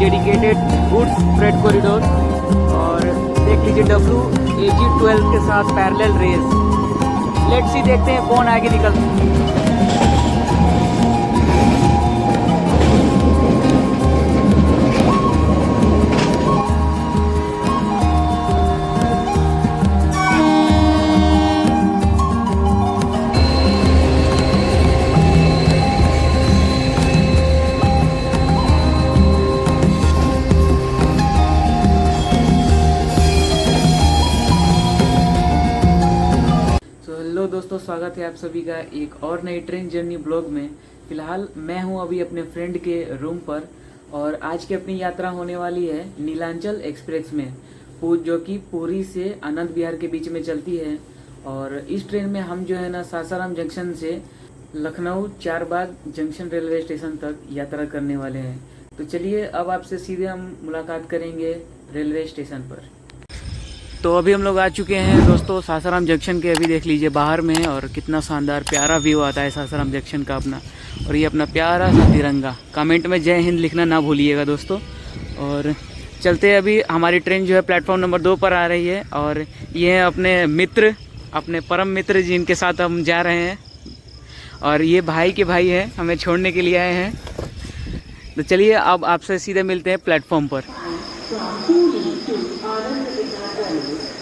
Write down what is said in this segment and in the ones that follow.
Dedicated goods freight corridor. और देख लीजिए WAG-12 के साथ पैरेलल रेस। लेट्स सी, देखते हैं कौन आगे निकलता है। हेलो दोस्तों, स्वागत है आप सभी का एक और नई ट्रेन जर्नी ब्लॉग में। फ़िलहाल मैं हूं अभी अपने फ्रेंड के रूम पर और आज की अपनी यात्रा होने वाली है नीलांचल एक्सप्रेस में, जो कि पुरी से आनंद विहार के बीच में चलती है। और इस ट्रेन में हम जो है ना सासाराम जंक्शन से Lucknow Charbagh junction railway station तक यात्रा करने वाले हैं। तो चलिए अब आपसे सीधे हम मुलाकात करेंगे रेलवे स्टेशन पर। तो अभी हम लोग आ चुके हैं दोस्तों सासाराम जंक्शन के। अभी देख लीजिए बाहर में और कितना शानदार प्यारा व्यू आता है सासाराम जंक्शन का अपना। और ये अपना प्यारा सा तिरंगा। कमेंट में जय हिंद लिखना ना भूलिएगा दोस्तों। और चलते हैं, अभी हमारी ट्रेन जो है प्लेटफॉर्म नंबर 2 पर आ रही है। और ये हैं अपने मित्र, अपने परम मित्र जिनके साथ हम जा रहे हैं। और ये भाई के भाई हैं, हमें छोड़ने के लिए आए हैं। तो चलिए अब आपसे सीधे मिलते हैं प्लेटफॉर्म पर।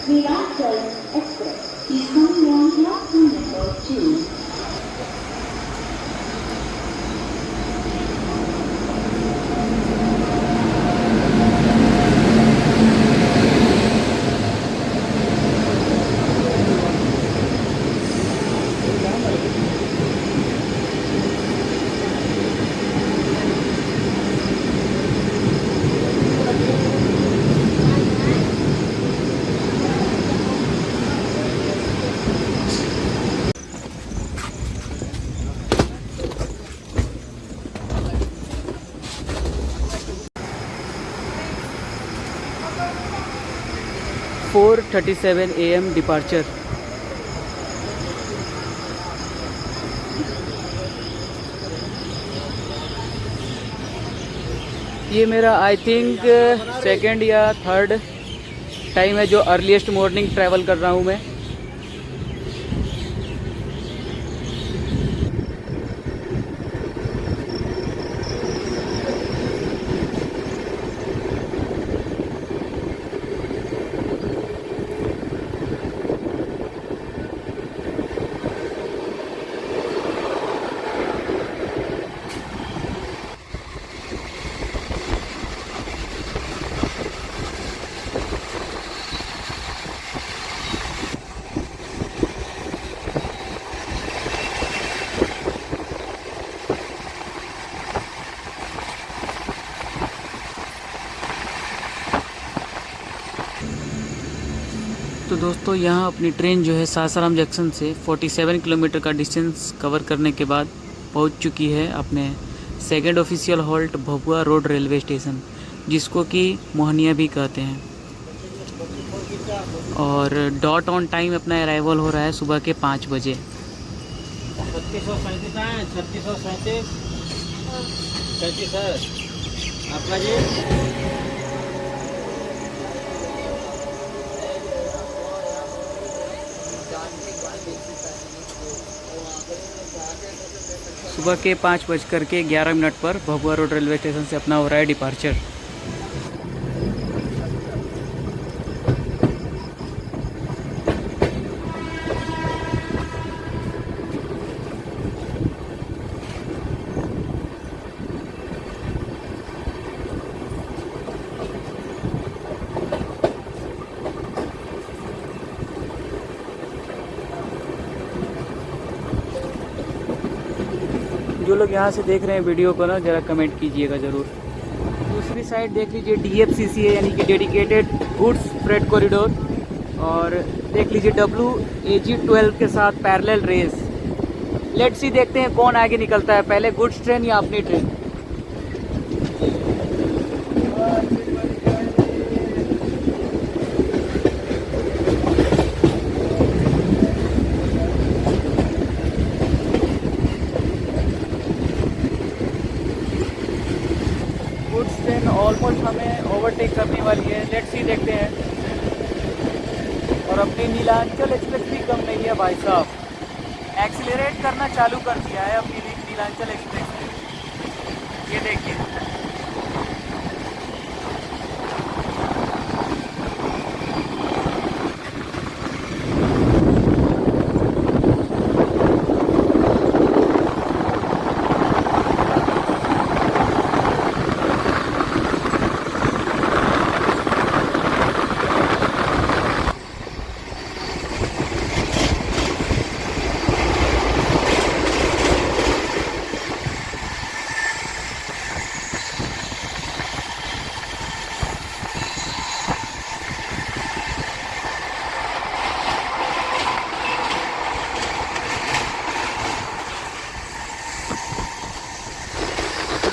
Neelanchal express is coming on platform number 2. Four 37 AM departure. ये मेरा आई थिंक सेकंड या थर्ड टाइम है जो अर्लीस्ट मॉर्निंग ट्रैवल कर रहा हूँ मैं। तो दोस्तों यहाँ अपनी ट्रेन जो है सासाराम जंक्शन से 47 किलोमीटर का डिस्टेंस कवर करने के बाद पहुँच चुकी है अपने second official halt Bhabhua road railway station, जिसको कि मोहनिया भी कहते हैं। और डॉट ऑन टाइम अपना अराइवल हो रहा है सुबह के 5 बजे। 3637 आपका जी। सुबह के 5:11 पर भभुआ रोड रेलवे स्टेशन से अपना हो रहा है डिपार्चर। जो लोग यहाँ से देख रहे हैं वीडियो को ना ज़रा कमेंट कीजिएगा ज़रूर। दूसरी साइड देख लीजिए DFCC है, यानी कि डेडिकेटेड गुड्स फ्रेट कॉरिडोर। और देख लीजिए WAG-12 के साथ पैरेलल रेस। लेट्स सी, देखते हैं कौन आगे निकलता है, पहले गुड्स ट्रेन या अपनी ट्रेन। गुड्स ट्रेन ऑलमोस्ट हमें ओवरटेक करने वाली है। लेट्स सी, देखते हैं। और अपनी नीलांचल एक्सप्रेस भी कम नहीं है भाई साहब, एक्सीलरेट करना चालू कर दिया है अपनी नीलांचल एक्सप्रेस ने। ये देखिए,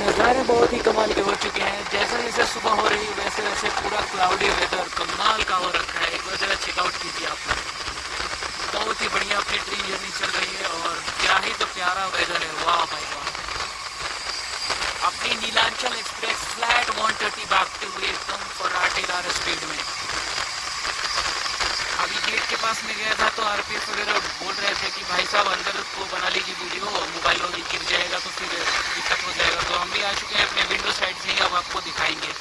नज़ारे बहुत ही कमाल के हो चुके हैं। जैसे जैसे सुबह हो रही है वैसे वैसे पूरा क्लाउडी वेदर कमाल का हो रखा है। एक बार जरा चेकआउट कीजिए आप लोग, बहुत ही बढ़िया अपनी ट्रेन जर्नी चल रही है और क्या ही तो प्यारा वेदर है। वाह भाई वाह। अपनी नीलांचल एक्सप्रेस फ्लैट 130 भागते हुए एकदम फर्राटेदार स्पीड में। अभी गेट के पास में गया था तो आरपीएफ वगैरह बोल रहे थे कि भाई साहब अंदर को बना लीजिए वीडियो, मोबाइल वोबाइल गिर जाएगा तो फिर दिक्कत हो जाएगा। तो हम भी आ चुके हैं अपने विंडो साइड से ही, अब आपको दिखाएंगे।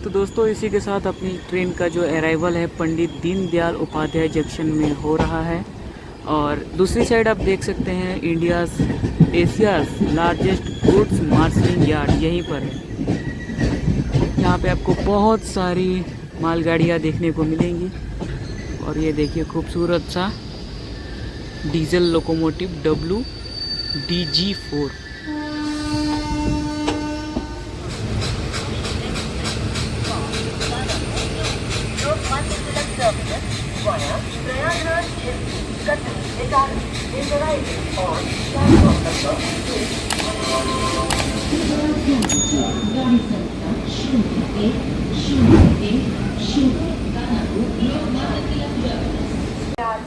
तो दोस्तों, इसी के साथ अपनी ट्रेन का जो अराइवल है पंडित दीनदयाल उपाध्याय जंक्शन में हो रहा है। और दूसरी साइड आप देख सकते हैं Asia's largest goods marshalling yard यहीं पर है। यहाँ पे आपको बहुत सारी मालगाड़ियाँ देखने को मिलेंगी। और ये देखिए खूबसूरत सा डीजल लोकोमोटिव WDG4।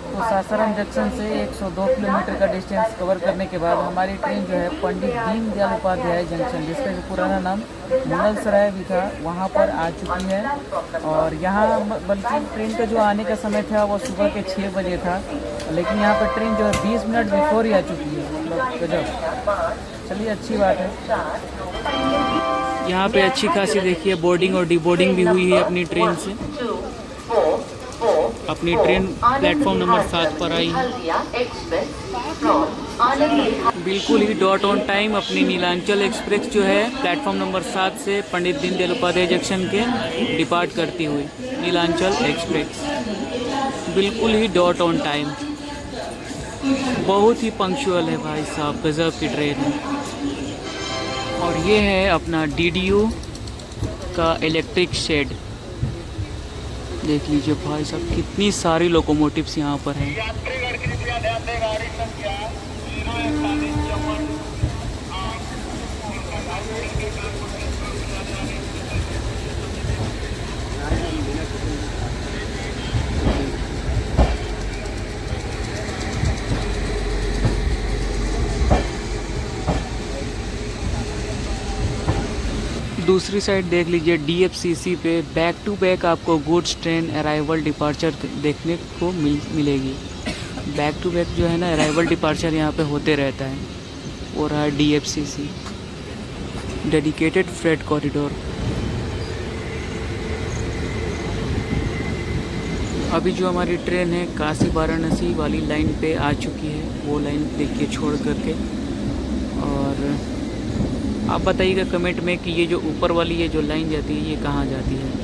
तो सासाराम जंक्शन से 102 किलोमीटर का डिस्टेंस कवर करने के बाद हमारी ट्रेन जो है पंडित दीनदयाल उपाध्याय जंक्शन, जिसका जो पुराना नाम मुगलसराय भी था, वहाँ पर आ चुकी है। और यहाँ बल्कि ट्रेन का जो आने का समय था वो सुबह के 6 बजे था, लेकिन यहाँ पर ट्रेन जो है 20 मिनट बिफोर ही आ चुकी है। मतलब गजब। चलिए, अच्छी बात है। यहाँ पे अच्छी खासी देखिए बोर्डिंग और डिबोर्डिंग भी हुई है अपनी ट्रेन से। अपनी ट्रेन प्लेटफॉर्म नंबर 7 पर आई है। बिल्कुल ही डॉट ऑन टाइम अपनी नीलांचल एक्सप्रेस जो है प्लेटफॉर्म नंबर 7 से पंडित दीनदयाल उपाध्याय जंक्शन के डिपार्ट करती हुई नीलांचल एक्सप्रेस बिल्कुल ही डॉट ऑन टाइम, बहुत ही पंक्चुअल है भाई साहब, गजब की ट्रेन है। और ये है अपना DDO का इलेक्ट्रिक शेड, देख लीजिए भाई साहब कितनी सारी लोकोमोटिव्स यहाँ पर हैं। दूसरी साइड देख लीजिए DFCC पे बैक टू बैक आपको गुड्स ट्रेन अराइवल डिपार्चर देखने को मिलेगी। बैक टू बैक जो है ना अराइवल डिपार्चर यहाँ पे होते रहता है। वो रहा DFCC। Dedicated freight corridor. अभी जो हमारी ट्रेन है काशी वाराणसी वाली लाइन पे आ चुकी है, वो लाइन देखिए छोड़ करके। और आप बताइएगा कमेंट में कि ये जो ऊपर वाली ये जो लाइन जाती है ये कहाँ जाती है।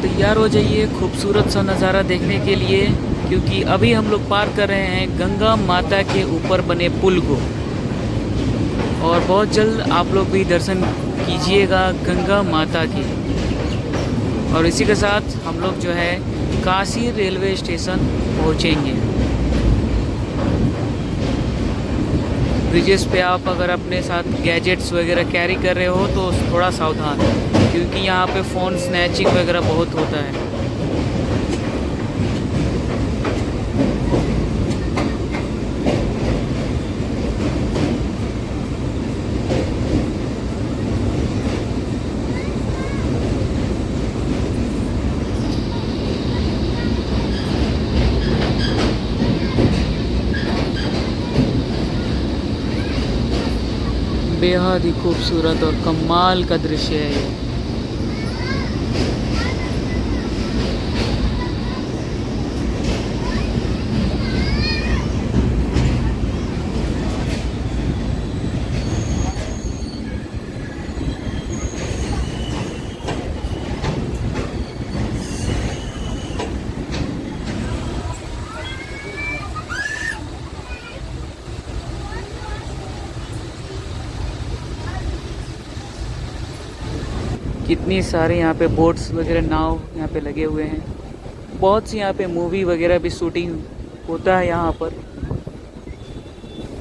तैयार हो जाइए खूबसूरत सा नज़ारा देखने के लिए, क्योंकि अभी हम लोग पार कर रहे हैं गंगा माता के ऊपर बने पुल को। और बहुत जल्द आप लोग भी दर्शन कीजिएगा गंगा माता की। और इसी के साथ हम लोग जो है काशी रेलवे स्टेशन पहुंचेंगे। ब्रिजेस पे आप अगर अपने साथ गैजेट्स वगैरह कैरी कर रहे हो तो थोड़ा सावधान, क्योंकि यहाँ पे फ़ोन स्नैचिंग वगैरह बहुत होता है। बेहद ही खूबसूरत और कमाल का दृश्य है ये। कितनी सारे यहाँ पे बोट्स वगैरह नाव यहाँ पे लगे हुए हैं। बहुत सी यहाँ पे मूवी वगैरह भी शूटिंग होता है यहाँ पर।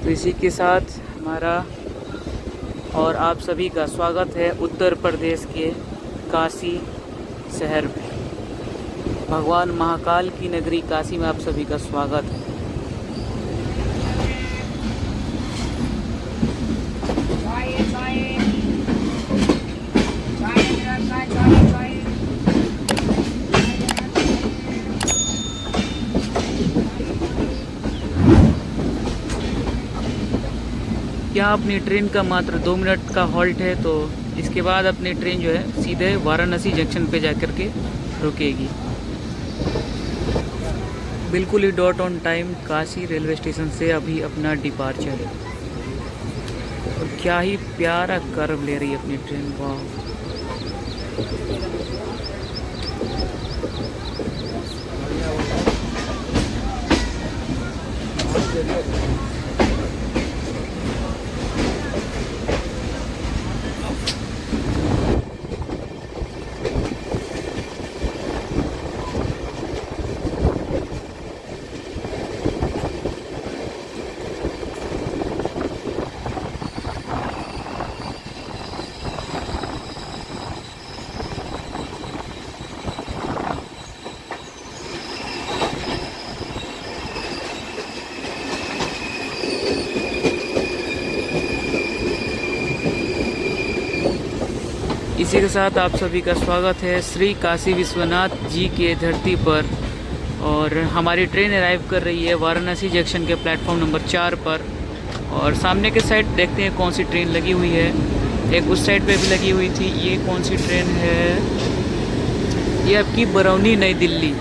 तो इसी के साथ हमारा और आप सभी का स्वागत है उत्तर प्रदेश के काशी शहर में। भगवान महाकाल की नगरी काशी में आप सभी का स्वागत है। यहाँ अपनी ट्रेन का मात्र 2 मिनट का हॉल्ट है, तो इसके बाद अपनी ट्रेन जो है सीधे वाराणसी जंक्शन पे जाकर के रुकेगी। बिल्कुल ही dot on time Kashi railway station से अभी अपना डिपार्चर है। और क्या ही प्यारा कर्व ले रही है अपनी ट्रेन, वाह। इसी के साथ आप सभी का स्वागत है श्री काशी विश्वनाथ जी के धरती पर। और हमारी ट्रेन अराइव कर रही है वाराणसी जंक्शन के प्लेटफॉर्म नंबर 4 पर। और सामने के साइड देखते हैं कौन सी ट्रेन लगी हुई है। एक उस साइड पे भी लगी हुई थी। ये कौन सी ट्रेन है? ये आपकी बरौनी नई दिल्ली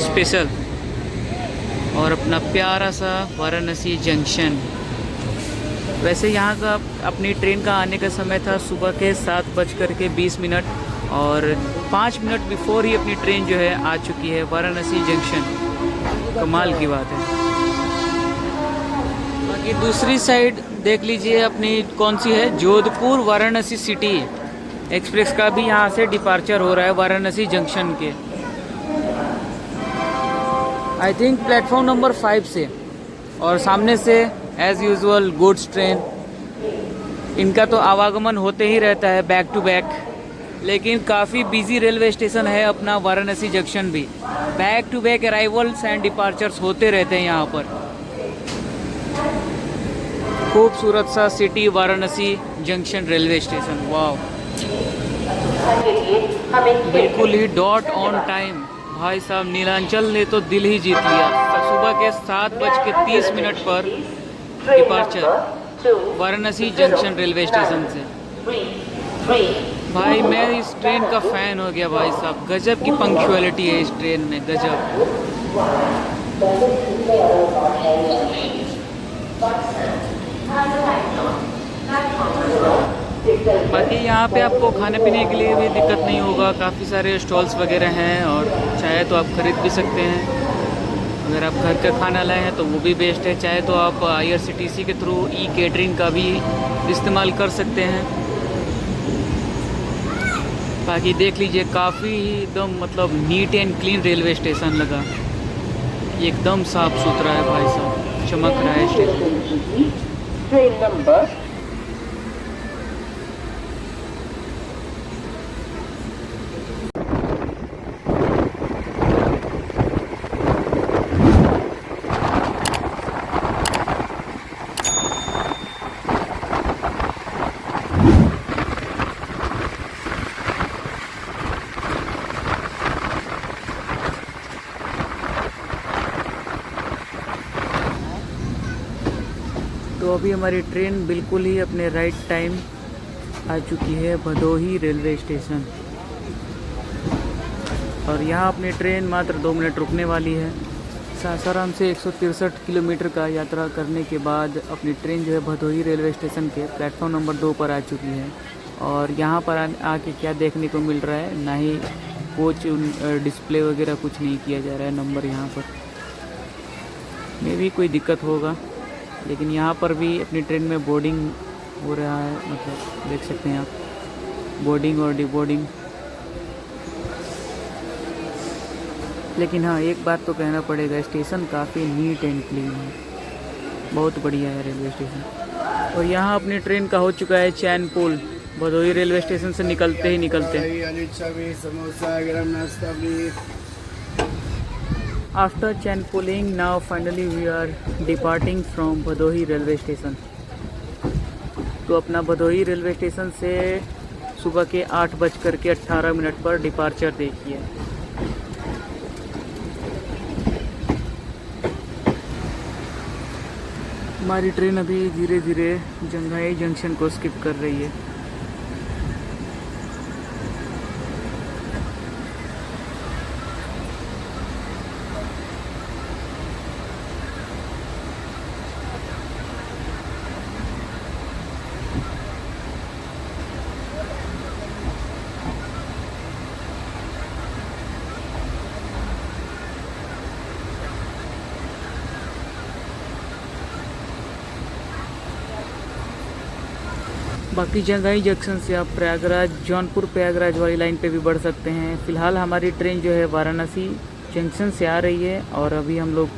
स्पेशल। और अपना प्यारा सा वाराणसी जंक्शन। वैसे यहाँ का अपनी ट्रेन का आने का समय था सुबह के 7:20 और 5 मिनट बिफोर ही अपनी ट्रेन जो है आ चुकी है वाराणसी जंक्शन। कमाल की बात है। बाकी दूसरी साइड देख लीजिए अपनी कौन सी है, जोधपुर वाराणसी सिटी एक्सप्रेस का भी यहाँ से डिपार्चर हो रहा है वाराणसी जंक्शन के, आई थिंक प्लेटफॉर्म नंबर 5 से। और सामने से एज़ यूजुअल गुड्स ट्रेन, इनका तो आवागमन होते ही रहता है बैक टू बैक। लेकिन काफ़ी बिजी रेलवे स्टेशन है अपना वाराणसी जंक्शन भी, back to back arrivals and departures होते रहते हैं यहाँ पर। खूबसूरत सा city Varanasi junction railway station, वाह, बिल्कुल ही डॉट ऑन टाइम। भाई साहब नीलांचल ने तो दिल ही जीत लिया। सुबह के 7:30 पर departure Varanasi junction railway station से। भाई मैं इस ट्रेन का फ़ैन हो गया भाई साहब, गजब की पंक्चुअलिटी है इस ट्रेन में, गजब। बाकी यहाँ पे आपको खाने पीने के लिए भी दिक्कत नहीं होगा, काफ़ी सारे स्टॉल्स वगैरह हैं और चाहे तो आप ख़रीद भी सकते हैं। अगर आप घर का खाना लाए हैं तो वो भी बेस्ट है, चाहे तो आप IRCTC के थ्रू ई-कैटरिंग का भी इस्तेमाल कर सकते हैं। बाकी देख लीजिए काफ़ी एकदम मतलब neat and clean railway station लगा, एकदम साफ़ सुथरा है भाई साहब, चमक रहा है स्टेशन। ट्रेन नंबर तो अभी हमारी ट्रेन बिल्कुल ही अपने राइट टाइम आ चुकी है भदोही रेलवे स्टेशन, और यहाँ अपनी ट्रेन मात्र 2 मिनट रुकने वाली है। सासाराम से 163 किलोमीटर का यात्रा करने के बाद अपनी ट्रेन जो है भदोही रेलवे स्टेशन के प्लेटफॉर्म नंबर 2 पर आ चुकी है। और यहाँ पर आके क्या देखने को मिल रहा है, ना ही कोच डिस्प्ले वगैरह कुछ नहीं किया जा रहा है, नंबर यहाँ पर में भी कोई दिक्कत होगा। लेकिन यहाँ पर भी अपनी ट्रेन में बोर्डिंग हो रहा है, मतलब देख सकते हैं आप बोर्डिंग और डिबोर्डिंग। लेकिन हाँ एक बात तो कहना पड़ेगा, स्टेशन काफ़ी नीट एंड क्लीन है, बहुत बढ़िया है रेलवे स्टेशन। और यहाँ अपनी ट्रेन का हो चुका है चैन पुल, भदोही रेलवे स्टेशन से निकलते ही समोसा गरम नाश्ता भी। After Chan pulling, now finally we are departing from Bhadohi railway station. तो अपना भदोही रेलवे स्टेशन से सुबह के 8:18 पर डिपार्चर देखिए। हमारी ट्रेन अभी धीरे धीरे जंघई जंक्शन को स्किप कर रही है। बाकी जंघई जंक्शन से आप प्रयागराज, जौनपुर प्रयागराज वाली लाइन पे भी बढ़ सकते हैं। फ़िलहाल हमारी ट्रेन जो है वाराणसी जंक्शन से आ रही है और अभी हम लोग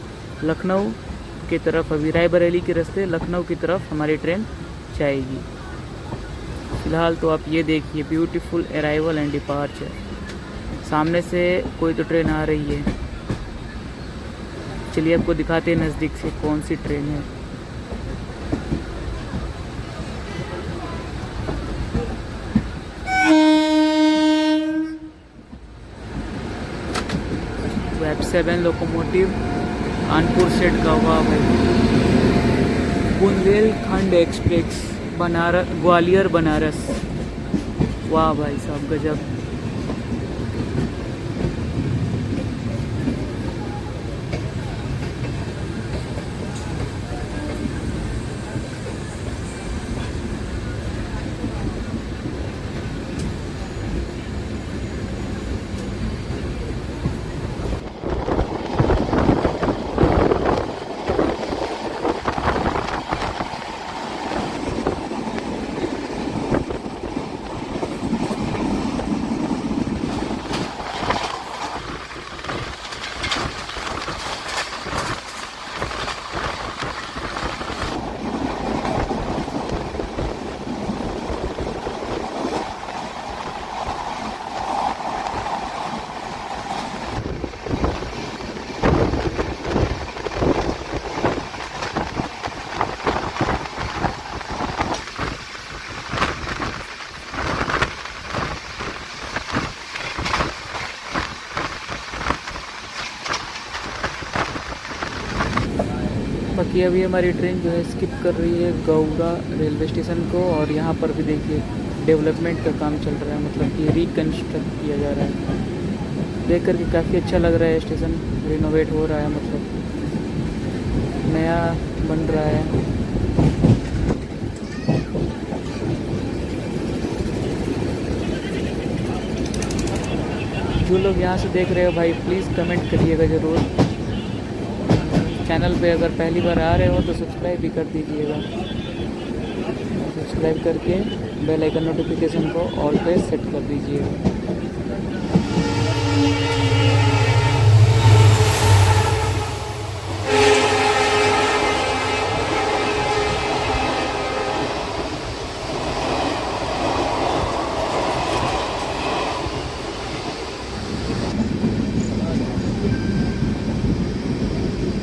लखनऊ की तरफ, अभी रायबरेली के रास्ते लखनऊ की तरफ हमारी ट्रेन जाएगी। फ़िलहाल तो आप ये देखिए ब्यूटीफुल अराइवल एंड डिपार्चर, सामने से कोई तो ट्रेन आ रही है। चलिए आपको दिखाते हैं नज़दीक से कौन सी ट्रेन है। वेब 7 लोकोमोटिव कानपुर सेट का हुआ है। बुंदेलखंड एक्सप्रेस ग्वालियर बनारस, वाह भाई साहब गजब। बाकी अभी हमारी ट्रेन जो है स्किप कर रही है गौड़ा रेलवे स्टेशन को, और यहाँ पर भी देखिए डेवलपमेंट का काम चल रहा है, मतलब कि रिकन्स्ट्रक्ट किया जा रहा है। देख कर के काफ़ी अच्छा लग रहा है, स्टेशन रिनोवेट हो रहा है, मतलब नया बन रहा है। जो लोग यहाँ से देख रहे हो भाई, प्लीज़ कमेंट करिएगा ज़रूर। चैनल पे अगर पहली बार आ रहे हो तो सब्सक्राइब भी कर दीजिएगा। सब्सक्राइब करके बेल आइकन नोटिफिकेशन को ऑल पे सेट कर दीजिएगा।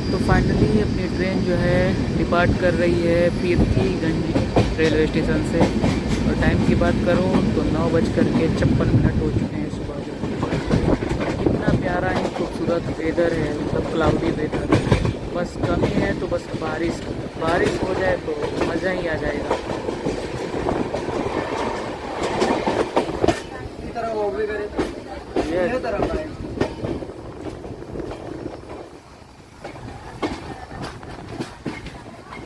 तो फाइनली अपनी ट्रेन जो है डिपार्ट कर रही है पीरथीगंज रेलवे स्टेशन से, और टाइम की बात करूँ तो 9:56 हो चुके हैं सुबह के। कितना प्यारा ही खूबसूरत वेदर है, मतलब क्लाउडी वेदर। बस कमी है तो बस बारिश हो जाए तो मज़ा ही आ जाएगा।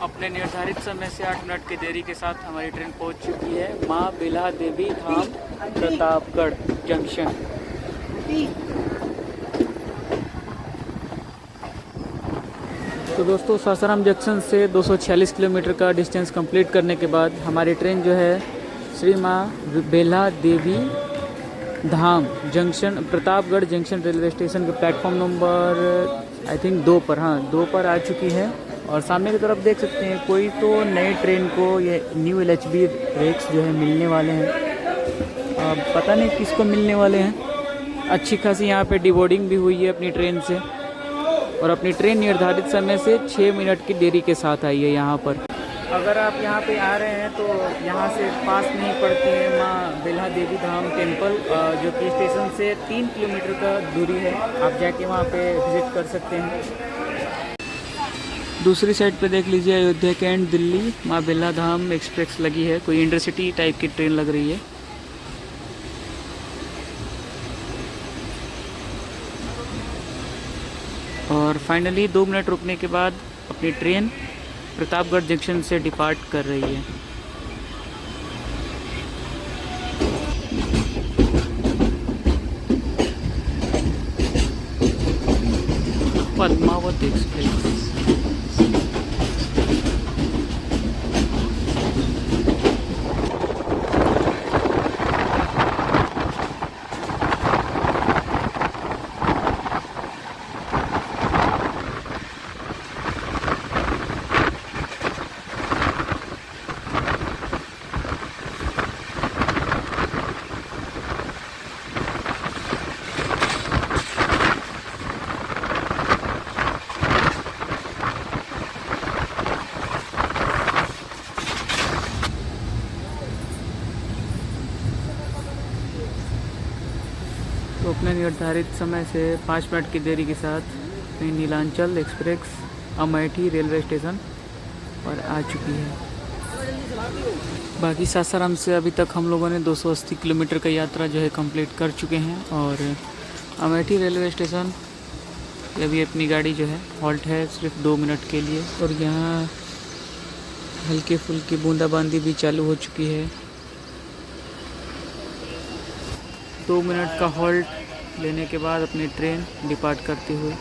अपने निर्धारित समय से 8 मिनट की देरी के साथ हमारी ट्रेन पहुंच चुकी है माँ बिल्हा देवी धाम प्रतापगढ़ जंक्शन। तो दोस्तों सासाराम जंक्शन से 246 किलोमीटर का डिस्टेंस कंप्लीट करने के बाद हमारी ट्रेन जो है Shri Maa Bilha Devi Dham junction Pratapgarh junction railway station के प्लेटफॉर्म नंबर आई थिंक 2 पर, हाँ 2 पर आ चुकी है। और सामने की तरफ देख सकते हैं कोई तो नई ट्रेन को ये न्यू LHB रेक्स जो है मिलने वाले हैं। पता नहीं किसको मिलने वाले हैं। अच्छी खासी यहाँ पे डिबोर्डिंग भी हुई है अपनी ट्रेन से, और अपनी ट्रेन निर्धारित समय से 6 मिनट की देरी के साथ आई है यहाँ पर। अगर आप यहाँ पे आ रहे हैं तो यहाँ से पास में ही पड़ती है माँ बिल्हा देवी धाम टेम्पल, जो कि स्टेशन से 3 किलोमीटर का दूरी है। आप जाके वहाँ पे विज़िट कर सकते हैं। दूसरी साइड पे देख लीजिए अयोध्या कैंट दिल्ली माँ बिल्हा धाम एक्सप्रेस लगी है, कोई इंटरसिटी टाइप की ट्रेन लग रही है। और फाइनली 2 मिनट रुकने के बाद अपनी ट्रेन प्रतापगढ़ जंक्शन से डिपार्ट कर रही है। पद्मावत एक्सप्रेस। तो अपने निर्धारित समय से 5 मिनट की देरी के साथ Neelanchal express Amethi railway station पर आ चुकी है। बाकी सासाराम से अभी तक हम लोगों ने 280 किलोमीटर का यात्रा जो है कंप्लीट कर चुके हैं, और अमेठी रेलवे स्टेशन अभी अपनी गाड़ी जो है हॉल्ट है सिर्फ 2 मिनट के लिए, और यहाँ हल्के फुल्की बूंदाबांदी भी चालू हो चुकी है। 2 मिनट का हॉल्ट लेने के बाद अपनी ट्रेन डिपार्ट करते हुए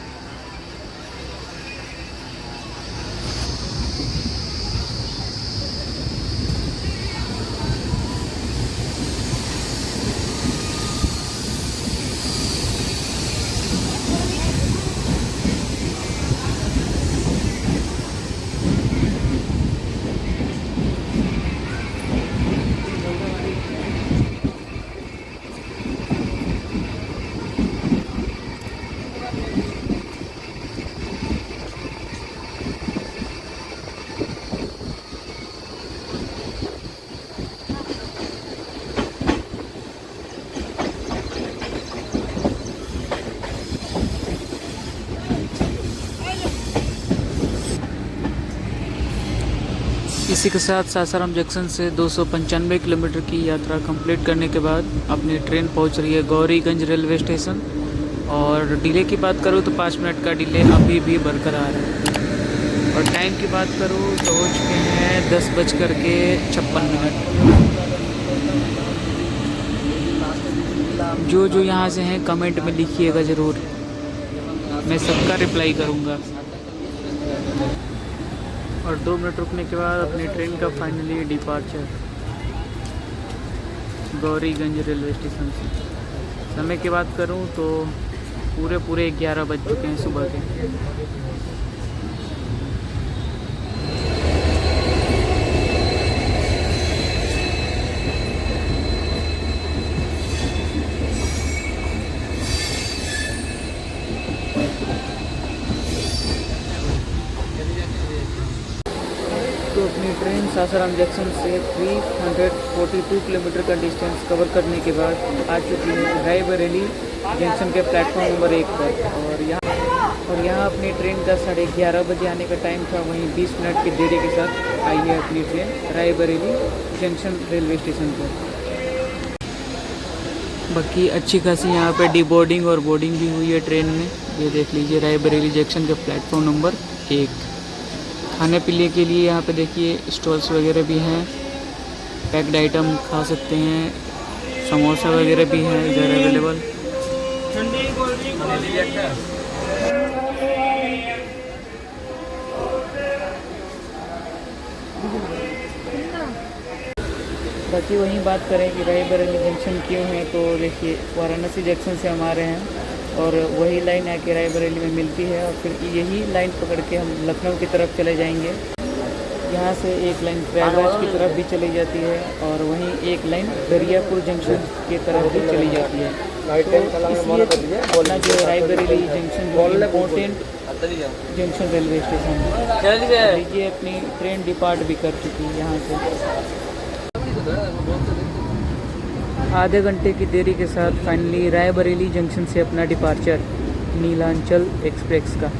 इसी के साथ सासाराम जंक्शन से 295 किलोमीटर की यात्रा कंप्लीट करने के बाद अपनी ट्रेन पहुंच रही है गौरीगंज रेलवे स्टेशन। और डिले की बात करूँ तो 5 मिनट का डिले अभी भी बरकरार है। और टाइम की बात करूँ तो हो चुके हैं 10:56 जो यहाँ से हैं कमेंट में लिखिएगा ज़रूर, मैं सबका रिप्लाई करूँगा। और 2 मिनट रुकने के बाद अपनी ट्रेन का finally departure Gauriganj railway station से। समय की बात करूं तो पूरे 11 बज चुके हैं सुबह के। तो अपनी ट्रेन सासाराम जंक्शन से 342 किलोमीटर का डिस्टेंस कवर करने के बाद आ चुकी है रायबरेली जंक्शन के प्लेटफॉर्म नंबर 1 पर। और यहाँ अपनी ट्रेन का 11:30 बजे आने का टाइम था, वहीं 20 मिनट की देरी के साथ आई है अपनी train Raebareli junction railway station पर। बाकी अच्छी खासी यहाँ पे डिबोर्डिंग और बोर्डिंग भी हुई है ट्रेन में, ये देख लीजिए रायबरेली जंक्शन के प्लेटफॉर्म नंबर 1। खाने पीने के लिए यहाँ पे देखिए स्टॉल्स वगैरह भी हैं, पैक्ड आइटम खा सकते हैं, समोसा वगैरह भी हैं इधर अवेलेबल। बाकी वहीं बात करें कि रायबरेली जंक्शन क्यों है, तो देखिए वाराणसी जंक्शन से हम आ रहे हैं और वही लाइन आके रायबरेली में मिलती है और फिर यही लाइन पकड़ के हम लखनऊ की तरफ चले जाएंगे। यहाँ से एक लाइन प्रयागराज की तरफ भी चली जाती है और वहीं एक लाइन दरियापुर जंक्शन की तरफ भी चली जाती है। तो इसलिए बोलना जो Raebareli junction important junction railway station है। ये अपनी ट्रेन डिपार्ट भी कर चुकी है यहाँ से। आधे घंटे की देरी के साथ फाइनली रायबरेली जंक्शन से अपना डिपार्चर नीलांचल एक्सप्रेस का।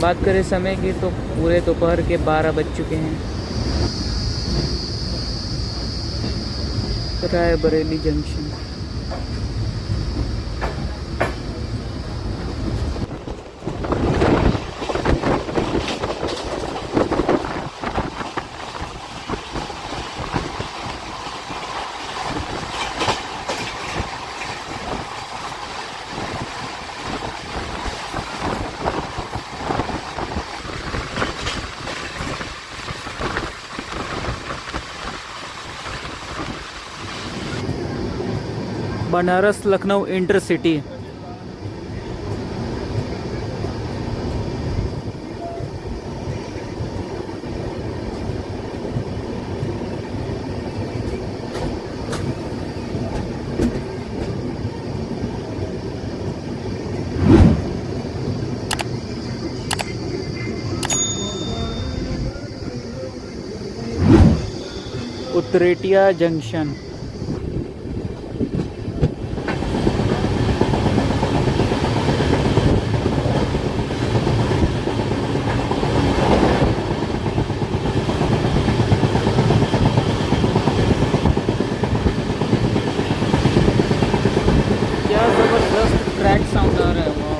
बात करें समय की तो पूरे दोपहर के 12 बज चुके हैं। Raebareli junction Banaras Lucknow intercity. Utraitia junction. क्या जबरदस्त ट्रैक साउंड आ रहा है, वाह।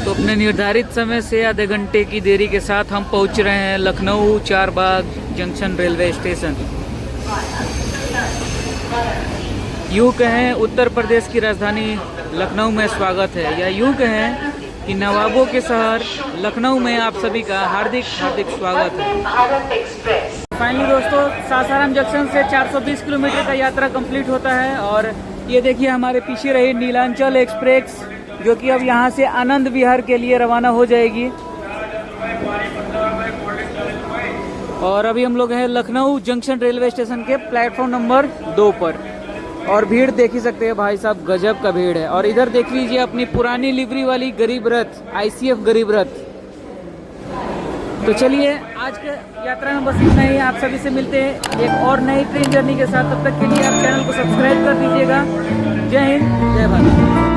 तो अपने निर्धारित समय से आधे घंटे की देरी के साथ हम पहुंच रहे हैं Lucknow Charbagh junction railway station. यूँ कहें उत्तर प्रदेश की राजधानी लखनऊ में स्वागत है, या यूँ कहें कि नवाबों के शहर लखनऊ में आप सभी का हार्दिक हार्दिक स्वागत है। फाइनली दोस्तों, सासाराम जंक्शन से 420 किलोमीटर का यात्रा कंप्लीट होता है और ये देखिए हमारे पीछे रही नीलांचल एक्सप्रेस, जो कि अब यहाँ से आनंद विहार के लिए रवाना हो जाएगी। और अभी हम लोग हैं लखनऊ जंक्शन रेलवे स्टेशन के प्लेटफॉर्म नंबर 2 पर, और भीड़ देख ही सकते हैं भाई साहब, गजब का भीड़ है। और इधर देख लीजिए अपनी पुरानी लिवरी वाली गरीब रथ, ICF गरीब रथ। तो चलिए आज के यात्रा में बस इतना ही। आप सभी से मिलते हैं एक और नई ट्रेन जर्नी के साथ। तब तक के लिए आप चैनल को सब्सक्राइब कर दीजिएगा। जय हिंद, जय भारत।